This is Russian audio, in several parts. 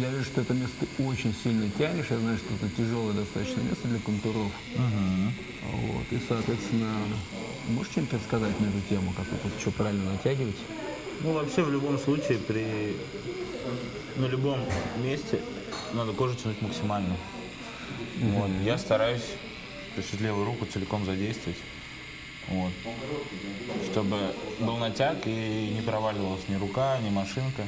Я вижу, что это место ты очень сильно тянешь. Я знаю, что это тяжелое достаточно место для контуров. Вот. И, соответственно, можешь что-нибудь рассказать на эту тему, как вы тут что правильно натягивать? Ну, вообще, в любом случае, на любом месте надо кожу тянуть максимально. Вот. Я стараюсь, то есть левую руку целиком задействовать. Вот. Чтобы был натяг и не проваливалась ни рука, ни машинка.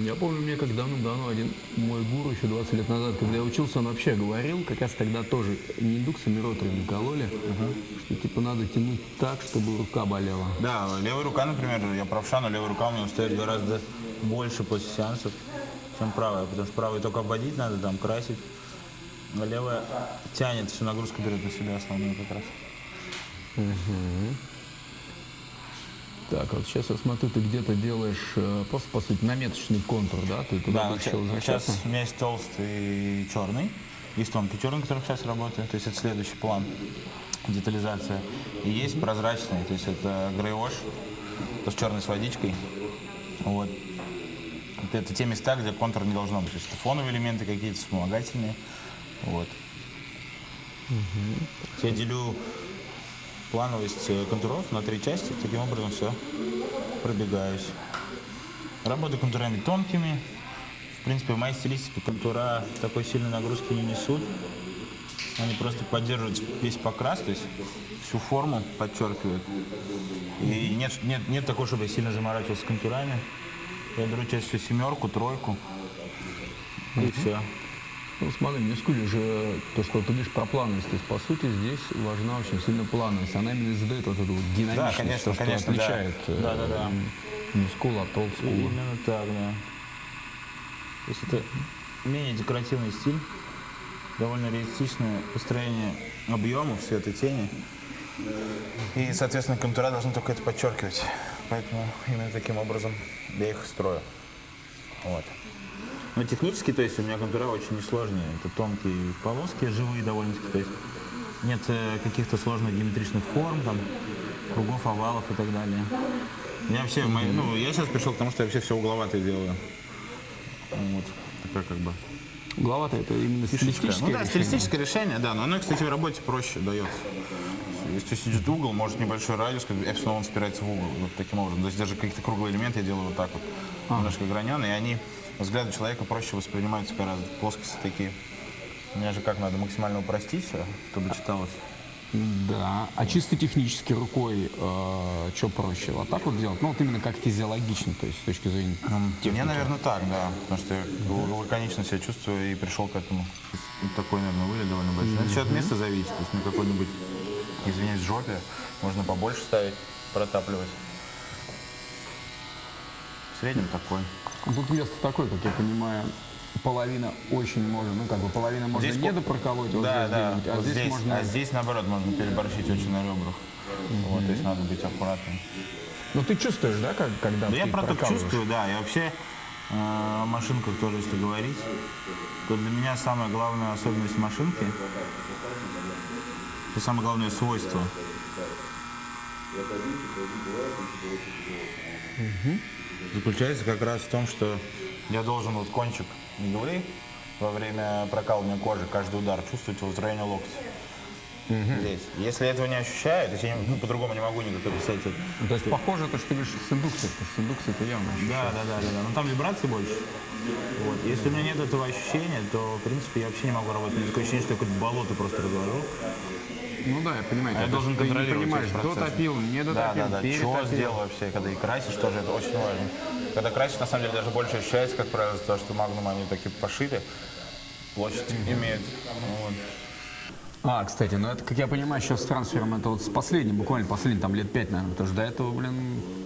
Я помню, мне как давно один мой гуру, еще 20 лет назад, когда я учился, он вообще говорил, как раз тогда тоже не индуксами, роторами кололи, что типа надо тянуть так, чтобы рука болела. Да, левая рука, например, я правша, но левая рука у меня устает гораздо больше после сеансов, чем правая, потому что правой только обводить надо, там, красить, а левая тянет, всю нагрузку берет на себя основную как раз. Так, вот сейчас я смотрю, ты где-то делаешь просто, по сути, наметочный контур, да? Ты туда Да, будешь еще возвращаться? сейчас у меня есть толстый и черный, есть тонкий черный, который сейчас работает, то есть это следующий план, детализация. И есть прозрачный, то есть это грей-вош, то есть черный с водичкой. Вот. Это те места, где контур не должно быть. То есть это фоновые элементы какие-то, вспомогательные. Вот. Я делю плановость контуров на 3 части, таким образом все пробегаюсь. Работаю контурами тонкими. В принципе, в моей стилистике контура такой сильной нагрузки не несут. Они просто поддерживают весь покрас, то есть всю форму подчеркивают. И нет такого, чтобы я сильно заморачивался контурами. Я беру чаще всего 7, 3 и все. Ну, смотри, не скулишь же то, что ты говоришь про плавность. То есть, по сути, здесь важна очень сильно плавность. Она именно задает вот эту вот динамичность, Да, конечно, то, что конечно, отличает да. не скул от олдскула. Именно так, да. То есть это менее декоративный стиль, довольно реалистичное построение объемов, света, тени. И, соответственно, контура должны только это подчеркивать. Поэтому именно таким образом я их строю. Вот. Но технически, то есть у меня контура очень несложные. Это тонкие полоски, живые довольно-таки. То есть нет каких-то сложных геометричных форм, там, кругов, овалов и так далее. Я вообще, я сейчас пришел к тому, что я вообще все угловатое делаю. Вот. Такое как бы Угловатое — это именно стилистическое да, решение. стилистическое решение, да, но оно, кстати, в работе проще дается. Если сидит угол, может небольшой радиус, как бы, он спирается в угол, вот таким образом. То есть даже какие-то круглые элементы я делаю вот так вот, немножко граненые, и они взгляду человека проще воспринимаются гораздо, плоскости такие. Мне же как надо максимально упростить все, чтобы читалось. Да. А чисто технически рукой что проще? Вот так вот делать? Ну, вот именно как физиологично, то есть с точки зрения техники. Мне, наверное, так, да, потому что я лаконично себя чувствую и пришел к этому. Вот такой, наверное, вылет довольно большой. Это все от места зависит, то есть на какой-нибудь, извиняюсь, жопе можно побольше ставить, протапливать. В среднем такой. Тут место такое, как я понимаю, половина очень можно, половина можно Здесь недопроколоть, вот да, здесь да, где-нибудь, а вот здесь можно... А здесь, наоборот, можно переборщить очень на ребрах. Вот, то есть надо быть аккуратным. Ну, ты чувствуешь, да, когда Да ты я проток прокалываешь? чувствую, да. И вообще о машинках тоже, если говорить, то для меня самая главная особенность машинки, и самое главное свойство, заключается как раз в том, что я должен вот кончик иглы во время прокалывания кожи, каждый удар чувствовать вот в районе локтя. Здесь. Если я этого не ощущаю, то есть я по-другому не могу никак описать это. То есть похоже то, что ты говоришь с индукцией, потому что с индукцией ты явно ощущаешь. Да. Но там вибрации больше. Вот. Если у меня нет этого ощущения, то, в принципе, я вообще не могу работать. У меня такое ощущение, что я какое-то болото просто развожу. Ну да, я понимаю. Я должен контролировать ты не понимаешь, весь процесс. дотопил, не дотопил, Да. перетопил. Что сделал вообще, когда и красишь, тоже это очень важно. Когда красишь, на самом деле, даже больше ощущается, как правило, то, что магнумы, они такие пошире, площадь имеют. Вот. Кстати, ну это, как я понимаю, сейчас с трансфером, это вот с последним, буквально последним, там лет 5, наверное, потому что до этого,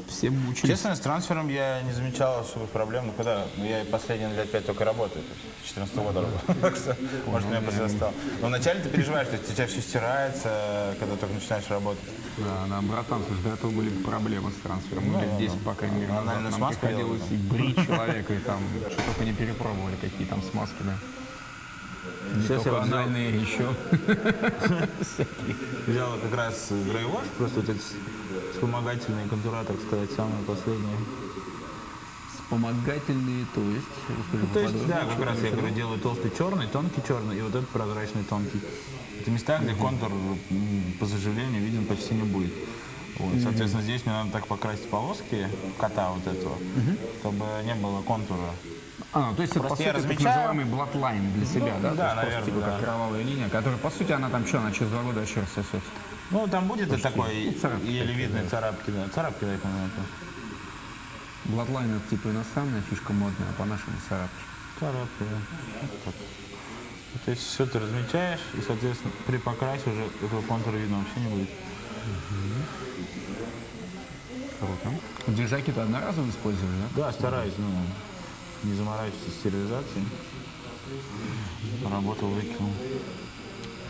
все мучились. Честно, с трансфером я не замечал особых проблем. Ну, когда? Я последние лет 5 только работаю. С 2014 года работаю. Может, меня позастал. Но вначале ты переживаешь, то есть у тебя все стирается, когда только начинаешь работать. Да, братан, слушай, до этого были проблемы с трансфером. Лет 10, по крайней мере, назад. Анальную Нам смазку приходилось и брить человека, и там, что только не перепробовали, какие там смазки, да. Не Сейчас только я взял- анальные, еще. Взял как раз грей-вош, просто вот эти вспомогательные контура, так сказать, самые последние. вспомогательные, то есть, расскажи То есть, поподробнее, да, что как раз там я еще? говорю, делаю толстый черный, и вот этот прозрачный тонкий. Это места, где контур по заживлению виден почти не будет. Вот, соответственно, здесь мне надо так покрасить полоски кота вот этого, чтобы не было контура. То есть это, по Просто сути, я так размечаю. называемый блатлайн для себя, да? да, То есть просто, наверное, типа, да. как кровавая линия, которая, по сути, она там что, она через 2 года еще рассосется. Ну, там будет и такой ну, царапки еле такие, видные царапки, да. Царапки, да, я понимаю. Блатлайн это типа иностранная фишка модная, а по-нашему царапки. Царапки, да. Вот так. То есть все ты размечаешь, и, соответственно, при покрасе уже этого контура видно вообще не будет. Круто. Держаки ты одноразово используешь, да? Да, стараюсь, не заморачиваться стерилизацией. Поработал, выкинул.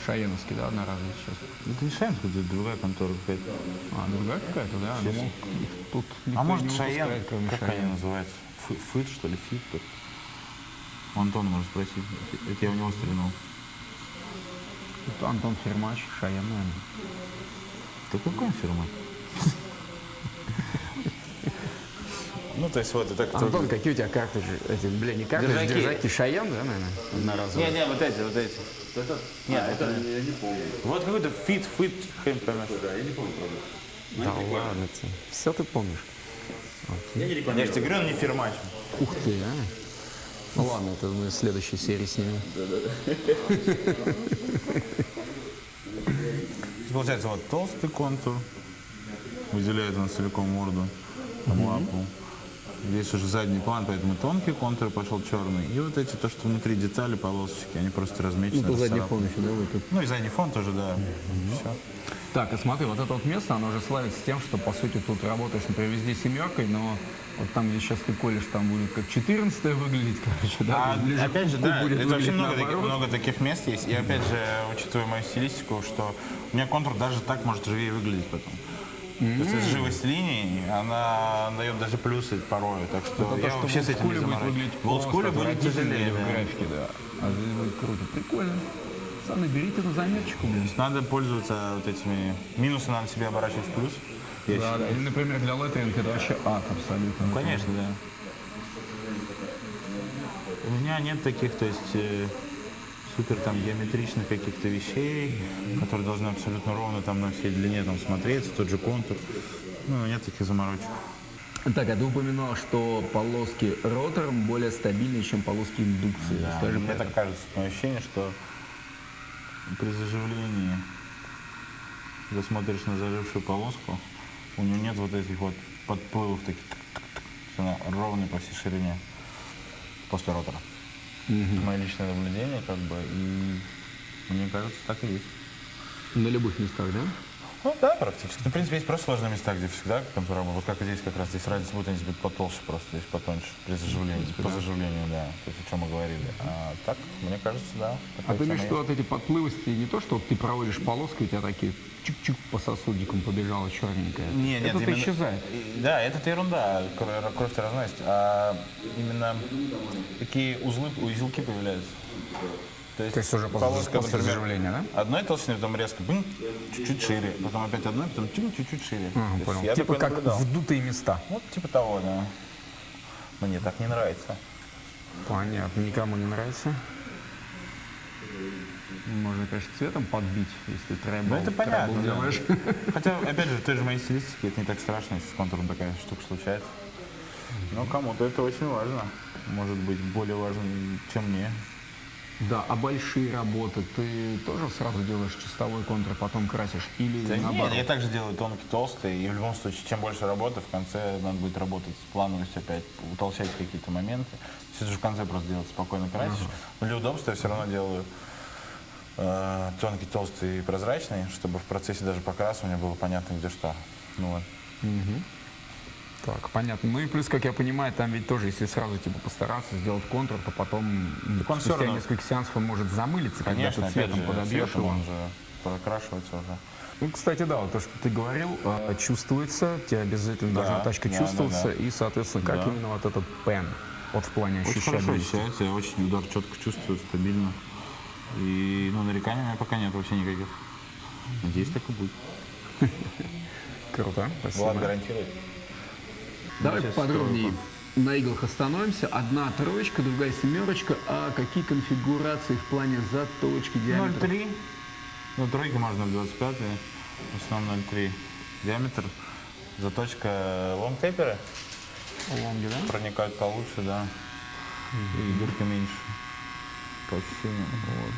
Шаеновский, да, одноразовый сейчас? Это не Шаенск, это другая контора какая-то. Другая какая-то, да? Думал, их тут никто А может не Шаен, выпускает, кроме как Шаена. они называются? Фит, что ли, фит? У Антона можно спросить. Это я у него стрельнул. Тут Антон Фермач, Шаен, наверное. Ты какой он фирма? Ну, то есть вот это кто... Антон, какие у тебя картриджи? Эти, не картриджи, Держаки. держаки Шаен, да, наверное? Одноразовые. Не, вот эти. Нет, это... Я не помню. Вот какой-то фит, хрен поймешь. Да, я не помню, правда. Да ладно, все ты помнишь. Я не Я же рекламирую. тебе говорю, он не фирмач. Ух ты, а? Ну ладно, это мы в следующей серии снимем. Получается, вот толстый контур, выделяет он целиком морду, там лапу. Здесь уже задний план, поэтому тонкий контур пошел черный. И вот эти, то, что внутри детали, полосочки, они просто размечены. Ну, задний расцарапаны. фон еще, да, вот тут. Ну и задний фон тоже, да. Все. Так, и смотри, вот это вот место, оно уже славится тем, что, по сути, тут работаешь, например, везде семеркой, но вот там, где сейчас ты колешь, там будет как 14-е выглядеть, короче, да? то есть ближе Опять же, к да, будет это вообще выглядеть много наоборот. таких мест есть. И опять же, учитывая мою стилистику, что у меня контур даже так может живее выглядеть потом. То есть живость линий, она дает даже плюсы порой. Так что Это я то, вообще что с этим не будет заморачиваюсь. выглядеть В олдскуле просто будет тяжелее. в Да. графике, да. А здесь будет круто. Прикольно. Пацаны, берите на заметочку, блин. Надо пользоваться вот этими минусы, надо себе оборачивать в плюс. Я Да, считаю. да. Или, например, для леттеринга это вообще ад абсолютно. Ну, конечно, да. У меня нет таких, то есть супер там геометричных каких-то вещей, которые должны абсолютно ровно там на всей длине там смотреться, тот же контур. Ну, нет таких заморочек. Так, а ты упоминал, что полоски ротором более стабильнее, чем полоски индукции. Да, Скажи, мне так кажется, мое ощущение, что при заживлении, когда смотришь на зажившую полоску, у нее нет вот этих вот подплывов таких. Она ровная по всей ширине после ротора. Мое личное наблюдение, как бы, и мне кажется, так и есть. на любых местах, да? Ну да, практически. Ну, в принципе, есть просто сложные места, где всегда контура. Вот как и здесь как раз здесь разница будет, они здесь будут потолще просто, здесь потоньше. При заживлении, по заживлению, да. То есть о чем мы говорили. А так, мне кажется, да. А такая ты имеешь в тема виду вот эти подплывости, не то, что вот ты проводишь полоску, и у тебя такие чик-чик по сосудикам побежала черненькая. есть. Нет, Это именно- исчезает. Да, это ерунда, кровь разносит. А именно такие узелки появляются. То есть уже полоска, после например, заживления, да? одной толщины, потом резко бым, чуть-чуть шире, потом опять одной, потом чуть-чуть шире. То есть Понял. я Типа такое как наблюдал. вдутые места. Вот типа того, да. Мне так не нравится. Понятно, никому не нравится. Можно, конечно, цветом подбить, если требл, Ну, это понятно, да. делаешь. Хотя, опять же, в той же моей стилистике это не так страшно, если с контуром такая штука случается. Но кому-то это очень важно. Может быть, более важно, чем мне. Да, а большие работы ты тоже сразу делаешь чистовой контур, потом красишь? Или Да наоборот? нет, я также делаю тонкий, толстый, и в любом случае, чем больше работы, в конце надо будет работать с плановостью опять, утолщать какие-то моменты. Все это же в конце просто делать, спокойно красишь. Но для удобства я все равно делаю тонкий, толстый и прозрачный, чтобы в процессе даже покрасывания было понятно, где что. Ну вот. Так, понятно. Ну и плюс, как я понимаю, там ведь тоже, если сразу типа постараться сделать контур, то потом он всё спустя равно- несколько сеансов он может замылиться, когда ты Конечно, опять цветом же, подобьешь цветом его. он же прокрашивается уже. Ну, кстати, да, вот то, что ты говорил, чувствуется, тебе обязательно Да, должна тачка да, чувствоваться, да, да. и, соответственно, как Да. именно вот этот пен, вот в плане Очень хорошо ощущability. ощущается, я очень удар четко чувствую, стабильно. И нареканий у меня пока нет вообще никаких. Надеюсь, так и будет. Круто, спасибо. Влад гарантирует. Давай Сейчас подробнее на иглах остановимся. Одна троечка, другая семерочка. А какие конфигурации в плане заточки, диаметра? 0,3. Ну, тройки можно 0,25. В основном 0,3 диаметр. Заточка лонгтейпера. Лонги, да? Проникают получше, да. И дырка меньше. По ощущениям. Вот.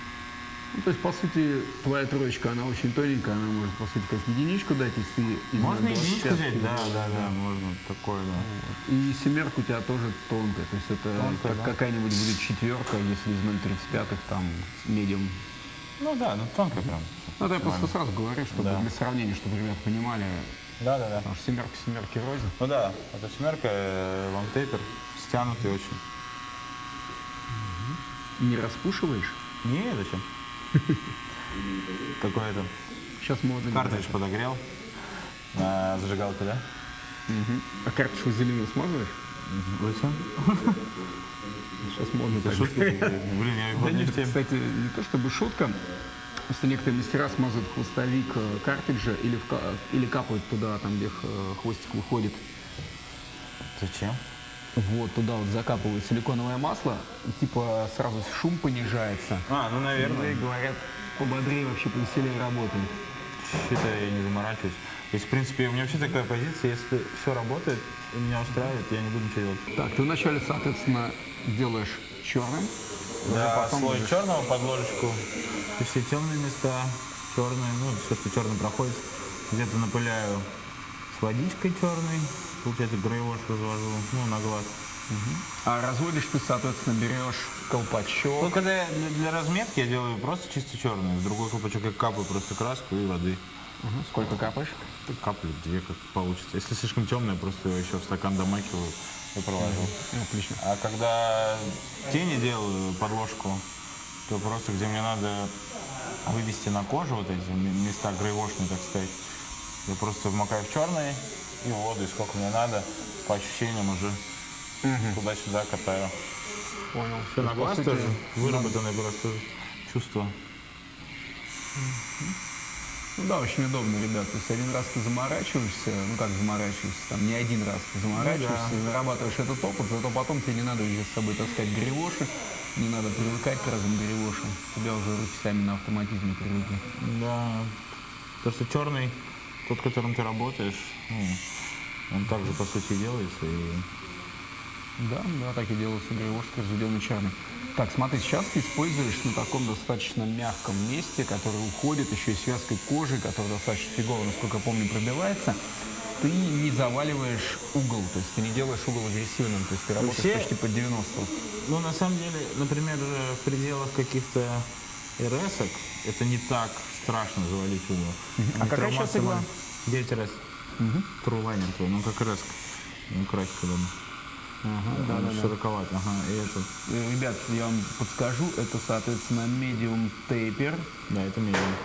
Ну, то есть, по сути, твоя троечка, она очень тоненькая, она может, по сути, как единичку дать, если ты из Можно 0,25 единичку взять, да, можно такое, да. И семерка у тебя тоже тонкая, то есть это Тонкая, да. какая-нибудь будет четверка, если из 0,35 там медиум. Ну да, ну тонко прям. Ну, это я просто сразу говорю, чтобы Да. для сравнения, чтобы ребята понимали, Да. потому что семерка семерки рознь. Ну да, это семерка, лонгтейпер, стянутый очень. Не распушиваешь? Не, зачем? Какой-то Сейчас модно. картридж подогрел на зажигалке, да? А карточку вазелину смазываешь? Зачем? Сейчас модно так. Шутки такие. Блин, я Да их не нет, в теме. кстати, не то чтобы шутка, просто некоторые мастера смазывают хвостовик картриджа или капают туда, там где хвостик выходит. Зачем? Вот туда вот закапывают силиконовое масло, и типа сразу шум понижается. А, ну Ну наверное. и говорят, пободрее вообще, повеселее работает. Что-то я не заморачиваюсь. То есть, в принципе, у меня вообще такая позиция, если все работает и меня устраивает, я не буду ничего делать. Так, ты вначале, соответственно, делаешь черным, Да, потом слой будешь- черного под ложечку. И все темные места, черные, ну, все, что черный проходит, где-то напыляю с водичкой черной. Получается, грейвош развожу, ну, на глаз. А разводишь ты, соответственно, берешь колпачок. Ну, когда я для разметки я делаю просто чисто черный, в другой колпачок я капаю просто краску и воды. Мгм. Сколько капаешь? Так каплю, две, как получится. Если слишком темное, просто еще в стакан домакиваю и проложу. Отлично. А когда тени делаю подложку, то просто где мне надо вывести на кожу вот эти места грейвошные, так сказать, я просто вмокаю в черные и в воду, и сколько мне надо, по ощущениям уже туда-сюда катаю. Понял. Все на глаз По сути, тоже, выработанное просто чувство. Ну да, очень удобно, ребят. То есть один раз ты заморачиваешься, ну как заморачиваешься, там не один раз ты заморачиваешься, и нарабатываешь этот опыт, зато потом тебе не надо везде с собой таскать грейвоши, не надо привыкать к разным грейвошам. У тебя уже руки сами на автоматизме привыкли. Да. То, что черный, тот, которым ты работаешь, ну, он также по сути делается. И Да, так и делается грейвош, разведенный черный. Так, смотри, сейчас ты используешь на таком достаточно мягком месте, которое уходит еще и связкой кожи, которая достаточно фигово, насколько я помню, пробивается. Ты не заваливаешь угол, то есть ты не делаешь угол агрессивным, то есть ты работаешь Вообще- почти под 90. Ну, на самом деле, например, в пределах каких-то РС-ок это не так страшно завалить угол. А какая сейчас игла? 9 РС. Трулайнер твой, ну как РС. Ну, красить удобно. Широковато, ага. И это, Ребят, я вам подскажу, это, соответственно, medium taper, да, это медиум.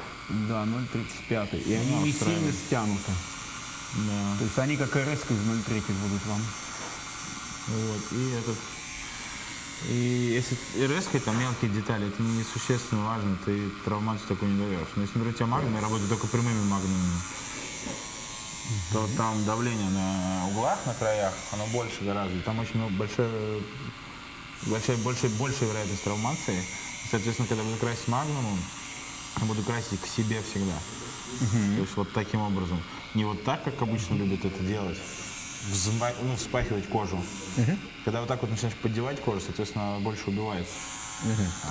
да, 0,35, и они Ну, не устраивает. сильно стянуты. Да. То есть они как РС из 0,3 будут вам. Вот, и этот. И если РС, там мелкие детали, это несущественно важно, ты травмацию такую не даешь. Но если, например, у тебя магний, я работаю только прямыми магнумами, то там давление на углах, на краях, оно больше гораздо. Там очень большая вероятность травмации. Соответственно, когда буду красить магнумом, я буду красить к себе всегда. То есть вот таким образом. Не вот так, как обычно любят это делать, вспахивать кожу. Когда вот так вот начинаешь поддевать кожу, соответственно, она больше убивает.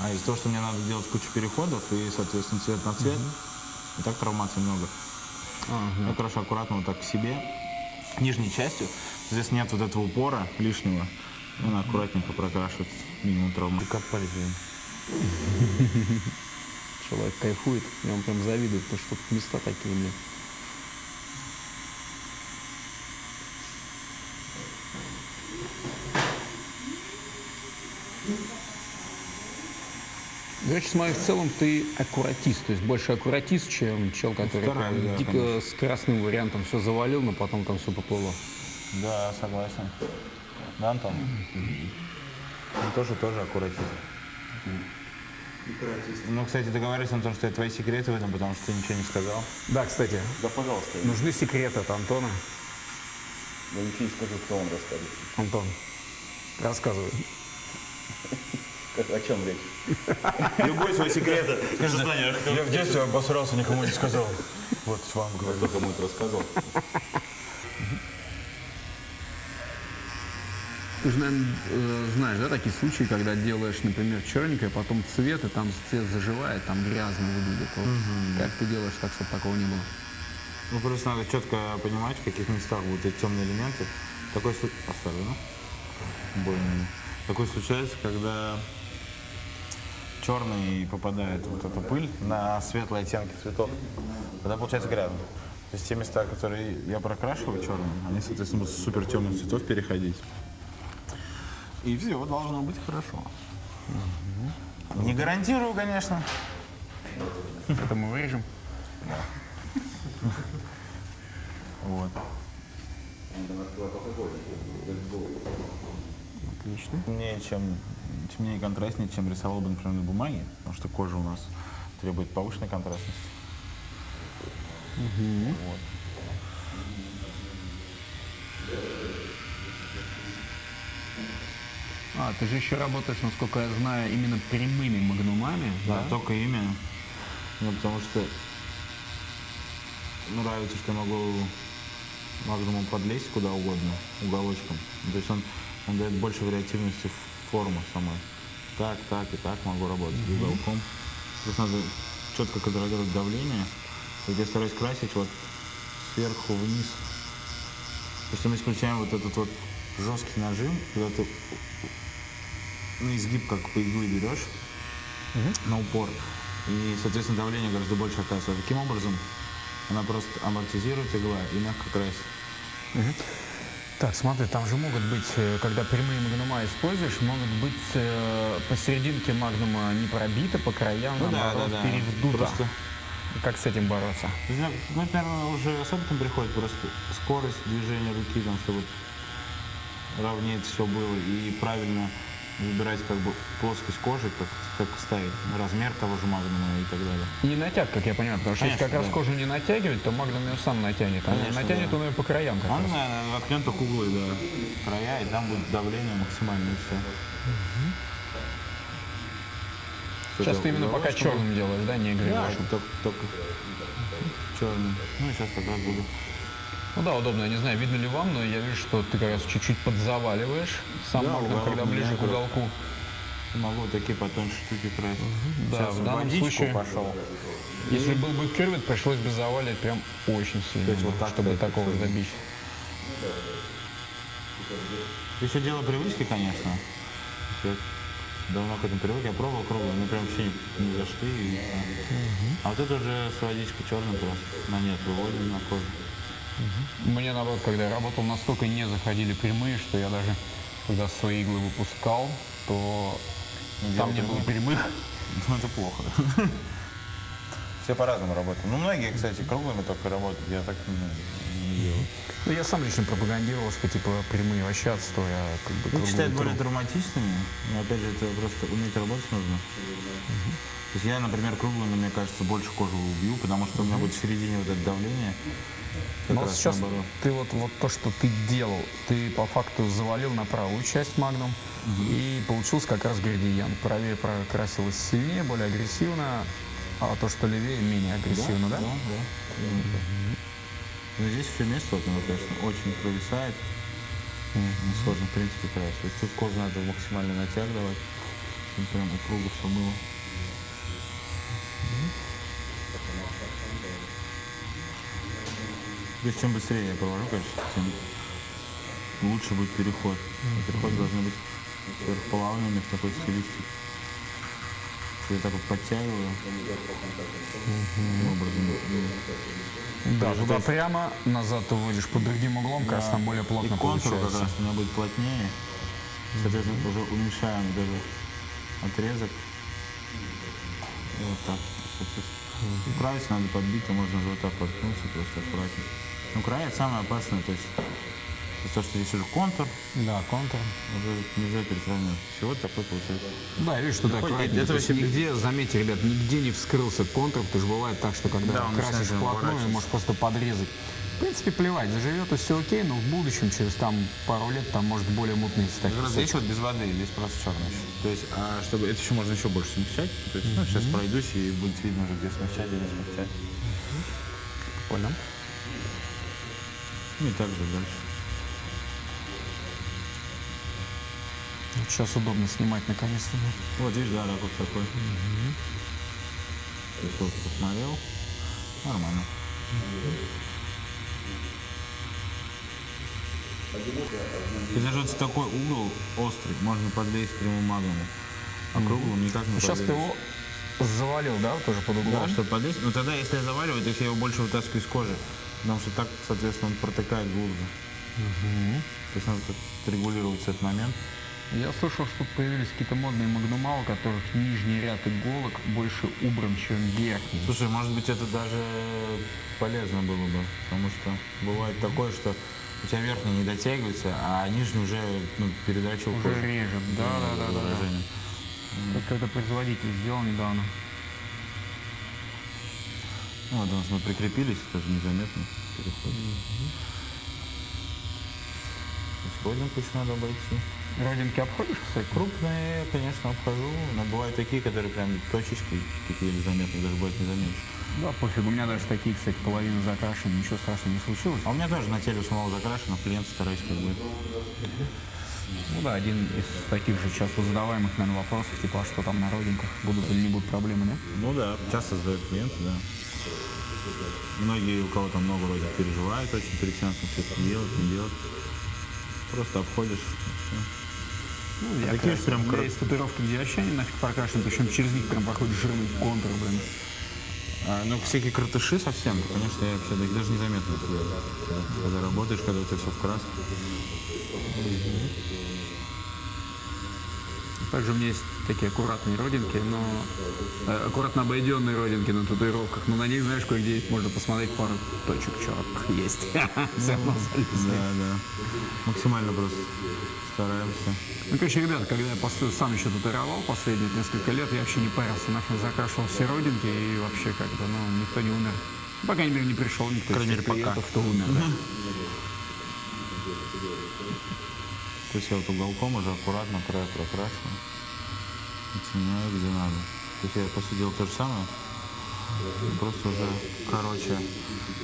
А из-за того, что мне надо делать кучу переходов и, соответственно, цвет на цвет, и так травмаций много. Я крашу аккуратно вот так к себе, нижней частью. Здесь нет вот этого упора лишнего. И она аккуратненько прокрашивает минимум травмы. Как полезно. Человек кайфует, я вам прям завидую, потому что тут места такие, блин. Короче, смотри, в целом ты аккуратист, то есть больше аккуратист, чем чел, который Стараюсь, прям да, дико конечно. с красным вариантом все завалил, но потом там все поплыло. Да, согласен. Да, Антон? Он тоже аккуратист. Ну, кстати, договаривайся, Антон, что я твои секреты в этом, потому что ты ничего не сказал. Да, кстати, Да, пожалуйста. нужны секреты от Антона. Я ничего не скажу, кто вам расскажет. Антон, Рассказывай. О чем речь? Любой свой секрет. Я в детстве обосрался, никому не сказал. Вот вам говорю. Кто кому это рассказывал? Ты же, наверное, знаешь, да, такие случаи, когда делаешь, например, черненькое, потом цвет, и там цвет заживает, там грязно выглядит. Вот. Как ты делаешь так, чтобы такого не было? Ну, просто надо четко понимать, в каких местах будут эти темные элементы. Такое осторожно. Более-менее. Такое случается, когда черный попадает вот эта пыль на светлые оттенки цветов. Тогда получается грязно. То есть те места, которые я прокрашиваю черным, они, соответственно, будут с супер темных цветов переходить. И все должно быть хорошо. Не гарантирую, конечно. Это мы вырежем. Вот. Отлично. Чем темнее и контрастнее, чем рисовал бы, например, на бумаге, потому что кожа у нас требует повышенной контрастности. Вот. Ты же еще работаешь, насколько я знаю, именно прямыми магнумами, Да, да? только именно. Ну, потому что нравится, что я могу магнумом подлезть куда угодно, уголочком. То есть он дает больше вариативности формы самой. Так и так могу работать уголком. Просто надо четко контролировать давление. Вот я стараюсь красить вот сверху вниз. То есть мы исключаем вот этот вот жесткий нажим, когда ты на изгиб как по иглы берешь, на упор. И, соответственно, давление гораздо больше оказывается. Таким образом, она просто амортизирует игла и мягко красит. Так, смотри, там же могут быть, когда прямые магнума используешь, могут быть посерединке магнума не пробито, по краям, наоборот, перевдуто. Просто, Как с этим бороться? ну, наверное, уже с опытом приходит просто скорость движения руки, там, чтобы ровнее это все было и правильно выбирать как бы плоскость кожи, как ставить размер того же магнума и так далее. Не натяг, как я понимаю, потому что если Конечно, как раз да. кожу не натягивать, то магнум ее сам натянет. Конечно, Натянет да. он ее по краям как Он, раз. наверное, воткнет только углы, да, края, и там будет давление максимальное и все. Сейчас ты именно пока черным делаешь, да, не Да, играешь? только черный. Ну и сейчас как раз буду. Ну да, удобно. Я не знаю, видно ли вам, но я вижу, что ты как раз чуть-чуть подзаваливаешь сам Да, магнум, уголок когда ближе меня к как раз- уголку. Могу вот такие потоньше штуки красить. Да, Сейчас в данном водичку случае, пошел. если был бы кюрвит, пришлось бы заваливать прям очень сильно, есть вот так, чтобы да, такого это добить. Еще дело привычки, конечно. Я давно к этому привык. Я пробовал круглый, но прям вообще не зашли. И, а вот это уже с водичкой черным просто на нет выводим на кожу. Мне, наоборот, когда я работал, настолько не заходили прямые, что я даже, когда свои иглы выпускал, то там не было прямых. Ну, это плохо. Все по-разному работают. Ну, многие, кстати, круглыми только работают. Я так не делаю. Ну, я сам лично пропагандировал, что, типа, прямые вообще отстой, а как бы Их круглые считают более тру. травматичными, но опять же это просто уметь работать нужно. То есть я, например, круглыми, мне кажется, больше кожу убью, потому что у меня будет в середине вот это давление. Как Но раз сейчас наоборот. ты вот то, что ты делал, ты по факту завалил на правую часть магнум, и получился как раз градиент. Правее прокрасилось сильнее, более агрессивно, а то, что левее, менее агрессивно, да? Да. Но здесь все место, вот, оно, конечно, очень провисает. Сложно, в принципе, красить. То есть тут кожу надо максимально натяг давать, чтобы прям упруго все было. То есть чем быстрее я провожу, конечно, тем лучше будет переход. Переход должен быть сверхплавными в такой стилистике. Я так вот подтягиваю. Таким образом. Да, туда прямо, назад ты вводишь под другим углом, как раз там более плотно И контур получается. как раз у меня будет плотнее. Соответственно, уже уменьшаем даже отрезок. И вот так. Соответственно. Правильно надо подбить, а можно же вот так воткнуться, просто аккуратнее. Ну, края это самое опасное, то есть то, что здесь уже контур, Да, контур. уже нельзя пересравнивать. Всего такой получается. Да, я вижу, что ты аккуратнее. это То есть вообще- нигде, заметьте, ребят, нигде не вскрылся контур, потому что бывает так, что когда Да, он красишь начинает вплотную, выворачиваться. можешь просто подрезать В принципе, плевать, заживет и все окей, но в будущем, через там пару лет, там может более мутный стать. Как раз здесь вот без воды, здесь просто черный еще. То есть, чтобы это еще можно еще больше смягчать. То есть, сейчас пройдусь и будет видно уже, где смягчать, где не смягчать. Понял. Ну и так же дальше. Вот сейчас удобно снимать наконец-то. Вот видишь, да, ракурс такой. То есть вот посмотрел. Нормально. И даже вот в такой угол острый можно подлезть прямым магнумом. А круглым никак не Сейчас подлезешь. ты его завалил, да, тоже под углом? Да, чтобы подлезть. Но тогда, если я заваливаю, то я его больше вытаскиваю из кожи. Потому что так, соответственно, он протыкает глубже. То есть надо регулировать этот момент. Я слышал, что появились какие-то модные магнумалы, у которых нижний ряд иголок больше убран, чем верхний. Слушай, может быть, это даже полезно было бы. Потому что бывает такое, что у тебя верхний не дотягивается, а нижний уже передрочил Уже кожу. режет, да. Выражение. Как когда производитель сделал недавно. Ну, вот у нас мы прикрепились, тоже незаметно переходит. Родинку еще надо обойти. Родинки обходишь, кстати? Крупные, конечно, обхожу, но бывают такие, которые прям точечки такие заметные, даже бывает не заметишь. Да, пофиг. У меня даже такие, кстати, половина закрашены, ничего страшного не случилось. А у меня тоже на теле самого закрашено, клиент стараюсь как бы. Ну да, один из таких же часто задаваемых, наверное, вопросов, типа, а что там на родинках, будут или не будут проблемы, да? Ну да, часто задают клиенты, да. Многие, у кого там много родинок, переживают очень перед сеансом, все это делать, не делать. Просто обходишь. Ну, я такие красил. прям У меня есть татуировки, где вообще они нафиг прокрашены, причем через них прям проходит жирный контур, блин. Ну, всякие картыши совсем, конечно, я вообще их даже незаметно делаю. Когда работаешь, когда у тебя все в краске. Также у меня есть такие аккуратные родинки, но аккуратно обойденные родинки на татуировках, но на них, знаешь, кое-где можно посмотреть пару точек черных есть. Все равно залезли. Да. Максимально просто стараемся. Ну, короче, ребята, когда я сам еще татуировал последние несколько лет, я вообще не парился, нахрен закрашивал все родинки и вообще как-то, никто не умер. По крайней мере, не пришел никто из тех клиентов, кто умер. Да. То есть я вот уголком уже аккуратно край прокрашиваю. Оценяю, где надо. То есть я, по сути дела, то же самое. Просто уже короче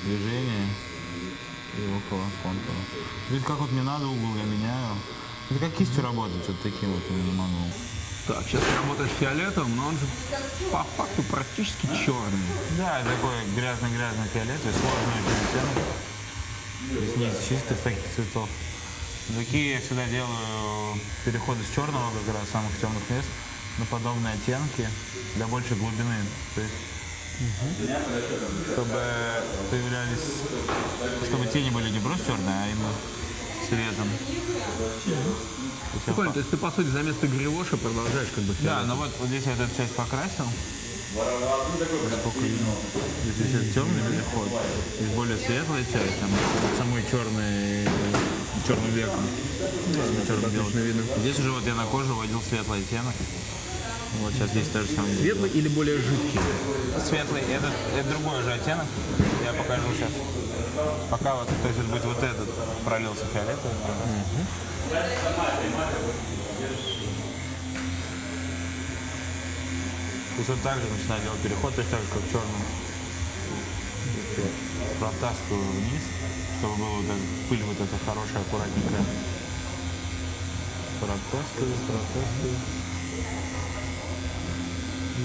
движение и около контура. Видите, как вот мне надо угол, я меняю. Это как кистью работать, вот таким вот именно магнумом. Так, сейчас ты работаешь фиолетовым, но он же по факту практически черный. Да, такой грязный-грязный фиолетовый, сложный очень оттенок. Здесь не из чистых таких цветов. Такие я всегда делаю переходы с черного, как раз самых темных мест, на подобные оттенки для большей глубины. То есть, чтобы появлялись, чтобы тени были не просто черные, а именно цветом. Прикольно, то есть ты, по сути, за место грилоши продолжаешь как бы Да, но вот здесь я вот эту часть покрасил. Сколько видно. Здесь сейчас темный переход. Здесь более светлая часть, там самый черным веком. видно. Здесь уже вот я на кожу вводил светлый оттенок. Вот сейчас здесь тоже самое. Светлый или более жидкий? Светлый, это другой уже оттенок. Я покажу сейчас. Пока вот, то есть это будет вот этот пролился фиолетовый. То есть вот так же начинаю делать переход, то есть так же, как черным. Протаскиваю вниз, чтобы была вот эта пыль вот эта хорошая, аккуратненькая. Протаскиваю.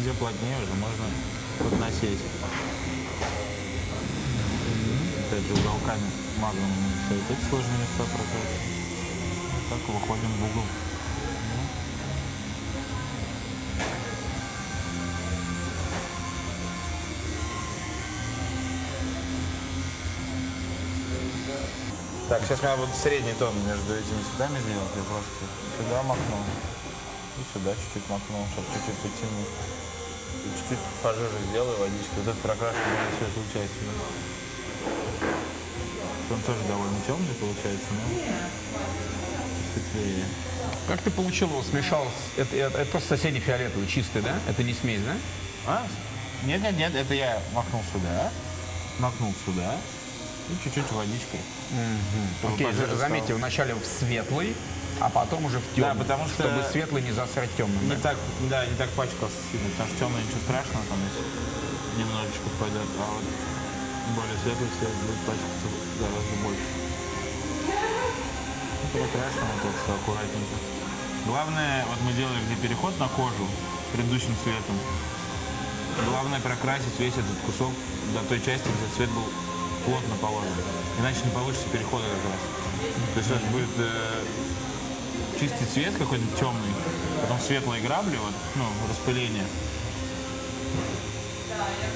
Где плотнее уже можно подносить. Опять же уголками магнумом все эти сложные места прокачиваем. Так выходим в угол. Так, сейчас мне вот средний тон между этими цветами сделать. Я просто сюда макнул и сюда чуть-чуть макнул, чтобы чуть-чуть потянуть. И чуть-чуть пожиже сделаю водичкой. Вот этот прокрашиваю более светлую часть. Он тоже довольно темный получается, но светлее. Как ты получил его, смешал? Это просто соседний фиолетовый, чистый, да? Это не смесь, да? Нет, это я макнул сюда, И чуть-чуть водичкой. Чтобы Окей, пожиже стало. заметьте, вначале в светлый, а потом уже в темный. Да, потому что- Чтобы светлый не засрать темным. Не да? так, да, не так пачкался сильно, потому что темный ничего страшного, там если немножечко пойдет, а вот более светлый цвет будет пачкаться гораздо больше. Ну, прекрасно, вот это все аккуратненько. Главное, вот мы делали где переход на кожу предыдущим цветом. Главное прокрасить весь этот кусок до той части, где цвет был плотно положен. Иначе не получится перехода как раз. То есть у нас будет чистый цвет какой-то темный, потом светлые грабли, вот, ну, распыление.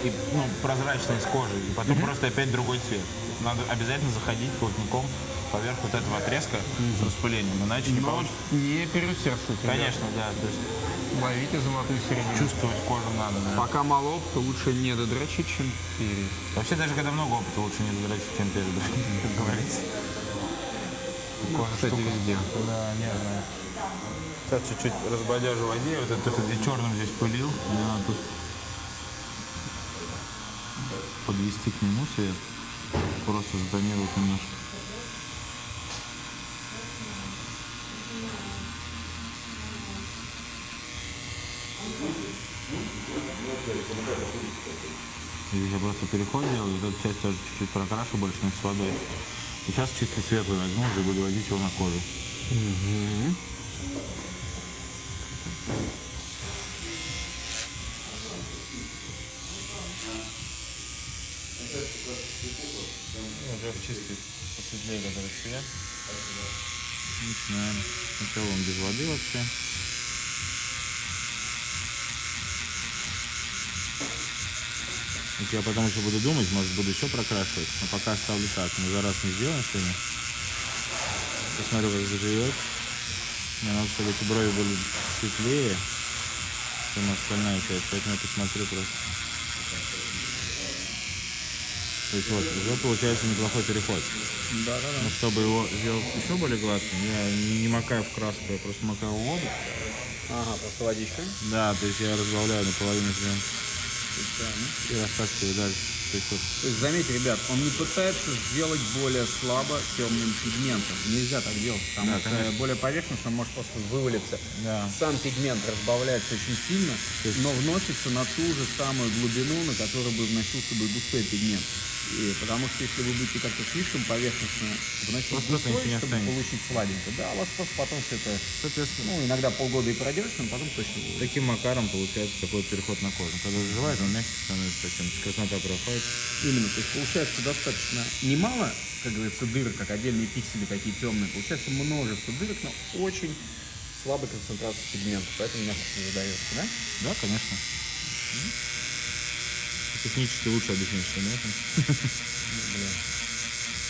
И ну, прозрачный с кожи. И потом просто опять другой цвет. Надо обязательно заходить плотником поверх вот этого отрезка с распылением, иначе не Но получится. не переусердствуйте. ребят. Конечно, да. То есть Ловите золотую середину. чувствовать кожу надо. Да. Пока мало опыта, лучше не додрочить, чем перед. Вообще, даже когда много опыта, лучше не задрочить, чем перед, как говорится. Кожа Кстати, штука. везде. Да, нервная. Сейчас чуть-чуть разбодяжу в воде. Вот это где черным здесь пылил. Мне надо тут подвести к нему цвет. Просто затонировать немножко. Здесь я просто переход делаю, вот эту часть тоже чуть-чуть прокрашу больше, но с водой. И сейчас чисто светлый возьму, уже буду водить его на кожу. Уже в чистый посветлее, который цвет. Начинаем. Сначала он без воды вообще. Вот я потом еще буду думать, может буду еще прокрашивать, но пока оставлю так. Мы за раз не сделаем сегодня. Посмотрю, как заживет. Мне надо, чтобы эти брови были светлее, чем остальная часть, поэтому я посмотрю просто. То есть вот, уже получается неплохой переход. Да. Но чтобы его сделать еще более гладким, я не макаю в краску, я просто макаю в воду. Ага, просто водичка. Да, то есть я разбавляю наполовину прям и растаскиваю дальше. То есть вот То есть, заметьте, ребят, он не пытается сделать более слабо темным пигментом. Нельзя так делать, потому Да, что конечно. более поверхностно он может просто вывалиться. Да. Сам пигмент разбавляется очень сильно, но вносится на ту же самую глубину, на которую бы вносился бы густой пигмент. И потому что если вы будете как-то слишком поверхностно вносить Просто густой, ничего не чтобы останется. получить сладенькое, да, у вас просто потом все это, соответственно, ну, иногда полгода и продержится, но потом точно будет. таким макаром получается такой вот переход на кожу. Когда заживает, он мягкий становится совсем, краснота проходит. Именно, то есть получается достаточно немало, как говорится, дырок, как отдельные пиксели такие темные. Получается множество дырок, но очень слабой концентрации пигмента, поэтому мягко задается, да? Да, конечно. Технически лучше объяснить, что нет.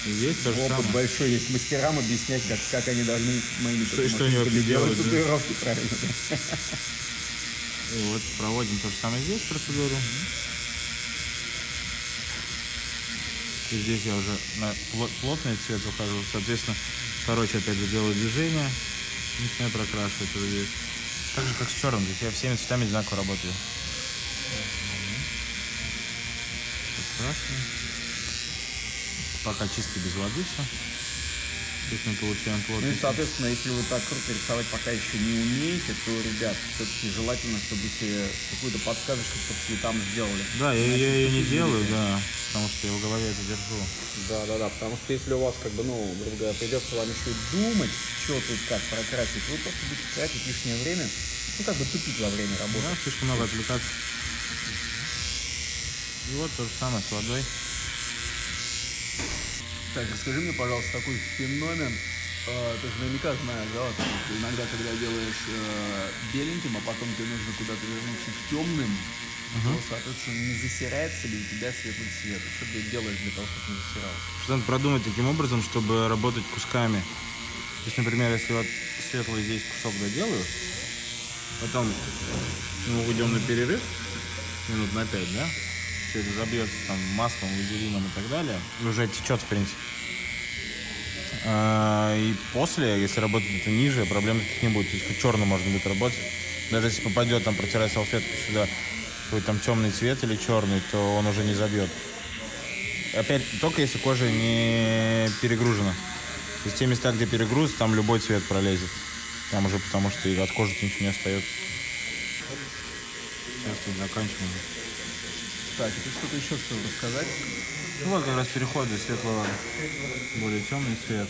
И здесь то же Опыт самое. большой, есть мастерам объяснять, как они должны моими Что они вообще машинками делать делают, да. татуировки, правильно, да? И вот проводим то же самое здесь процедуру. И здесь я уже на плотный цвет ухожу. Соответственно, короче, опять же делаю движение. Начинаю прокрашивать уже здесь. Так же, как с черным. Здесь я всеми цветами одинаково работаю. Прокрашиваю. Пока чисто без воды все. Здесь мы получаем Ну плотный. и, соответственно, если вы так круто рисовать пока еще не умеете, то, ребят, все-таки желательно, чтобы себе какую-то подсказочку по цветам сделали. Да, я Иначе ее не впечатление. делаю, да, потому что я в голове это держу. Да, потому что если у вас, как бы, ну, грубо говоря, придется вам еще думать, что тут как прокрасить, вы просто будете тратить лишнее время, ну, как бы тупить во время работы. Да, слишком много отвлекаться. И вот то же самое с водой. Так, расскажи мне, пожалуйста, такой феномен. Ты же наверняка знаешь, да, вот, иногда, когда делаешь беленьким, а потом тебе нужно куда-то вернуться к темным, то, соответственно, не засирается ли у тебя светлый цвет? И что ты делаешь для того, чтобы не засирался? Что надо продумать таким образом, чтобы работать кусками. То есть, например, если вот светлый здесь кусок доделаю, потом мы уйдем на перерыв, минут на 5, да? Все это забьется там маслом, вазелином и так далее. И уже течет, в принципе. И после, если работать это ниже, проблем таких не будет. То есть хоть черным можно будет работать. Даже если попадет, там, протирая салфетку сюда, какой-то там темный цвет или черный, то он уже не забьет. опять, только если кожа не перегружена. То есть те места, где перегруз, там любой цвет пролезет. Там уже потому что и от кожи ничего не остается. Сейчас тут заканчиваем. Так, ты что-то еще хотел рассказать? Ну вот как раз переход из светлого в более темный цвет.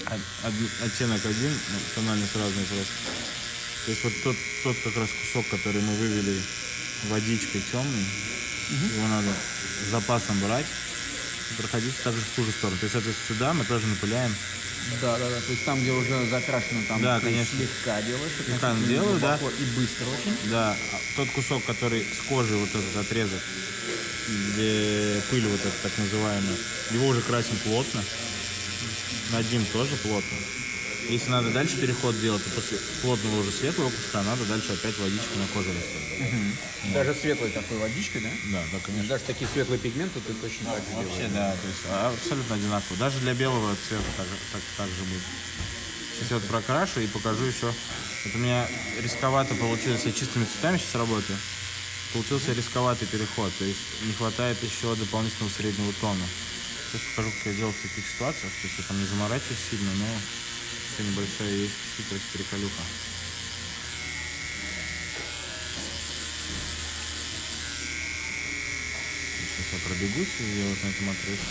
Это оттенок один, ну, тональность разная просто. То есть вот тот как раз кусок, который мы вывели водичкой темный, его надо с запасом брать и проходить также в ту же сторону. То есть, соответственно, сюда мы тоже напыляем. Да. То есть там, где уже закрашено, там Да, ты конечно. слегка делаешь. Слегка относительно делаю, да. глубоко и быстро очень. Да, тот кусок, который с кожи, вот этот отрезок, где пыль вот эта так называемая, его уже красим плотно. Над ним тоже плотно. Если надо дальше переход делать, то после плотного уже светлого куска надо дальше опять водичку на кожу расставить. Даже светлой такой водичкой, да? Да, конечно. Даже такие светлые пигменты ты точно так же Вообще, делаешь. да, то есть абсолютно одинаково. Даже для белого цвета так же будет. Сейчас я вот прокрашу и покажу еще. Вот у меня рисковато получилось, я чистыми цветами сейчас работаю. Получился рисковатый переход, то есть не хватает еще дополнительного среднего тона. Сейчас покажу, как я делал в таких ситуациях. То есть я там не заморачиваюсь сильно, но это небольшая есть хитрость, приколюха. Сейчас я пробегусь и сделать на этом отрезке.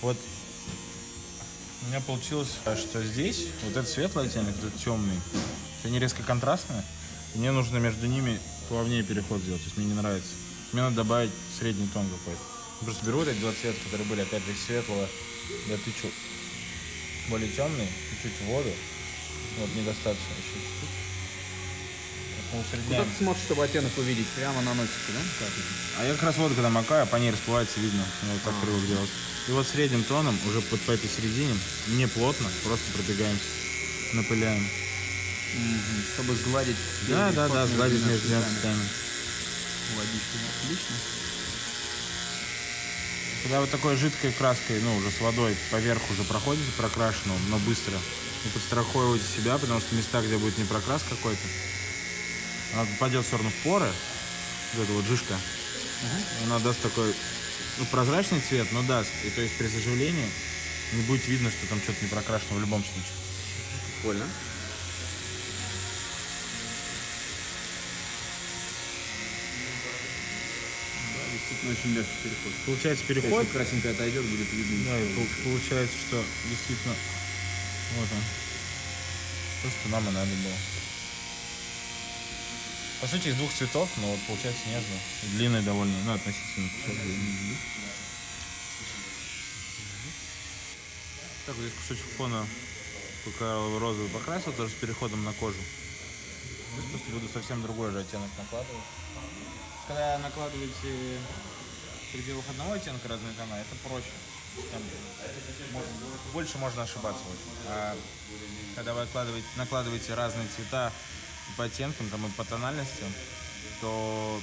Вот у меня получилось, что здесь вот этот светлый оттенок, этот темный, они резко контрастные. И мне нужно между ними плавнее переход сделать, то есть мне не нравится. Мне надо добавить средний тон какой-то. Просто беру вот эти два цвета, которые были опять же из светлого, я тычу более темный, чуть-чуть в воду. Вот недостаточно еще чуть-чуть. Куда Усредняем. ты смотришь, чтобы оттенок увидеть? Прямо на носике, да? Как это? А я как раз воду, когда макаю, по ней расплывается, видно. Я вот так привык делать. И вот средним тоном, уже вот по этой середине, не плотно, просто пробегаемся, напыляем. Чтобы сгладить. Да, переход сгладить между двумя цветами. цветами. Водичкой, отлично. Когда вот такой жидкой краской, ну, уже с водой поверх уже проходите прокрашенную, но быстро, вы подстраховываете себя, потому что места, где будет не прокрас какой-то, она попадет все равно в поры, вот эта вот жижка, она даст такой, ну, прозрачный цвет, но даст. И то есть при заживлении не будет видно, что там что-то не прокрашено в любом случае. Прикольно. Действительно очень легкий переход. Получается переход. Если красненькая отойдет, будет видно. Да, и получается, что действительно вот он. То, что нам и надо было. По сути, из двух цветов, но вот получается нежно. И длинный довольно, ну, относительно кусок длинный. Так, вот здесь кусочек фона розовый покрасил, тоже с переходом на кожу. Здесь просто буду совсем другой же оттенок накладывать. Когда накладываете в пределах одного оттенка разные тона, это проще. Там больше можно ошибаться. А когда вы накладываете разные цвета по оттенкам там, и по тональностям, то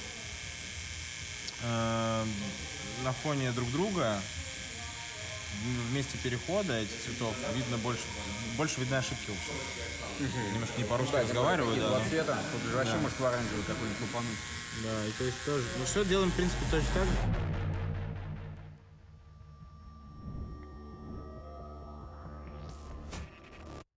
на фоне друг друга вместе перехода этих цветов видно больше видно ошибки вообще. Немножко не по-русски разговариваю, да. Два цвета. Тут же вообще может в оранжевый какой-нибудь лупануть. Да, и то есть тоже. Ну что делаем, в принципе, точно так же.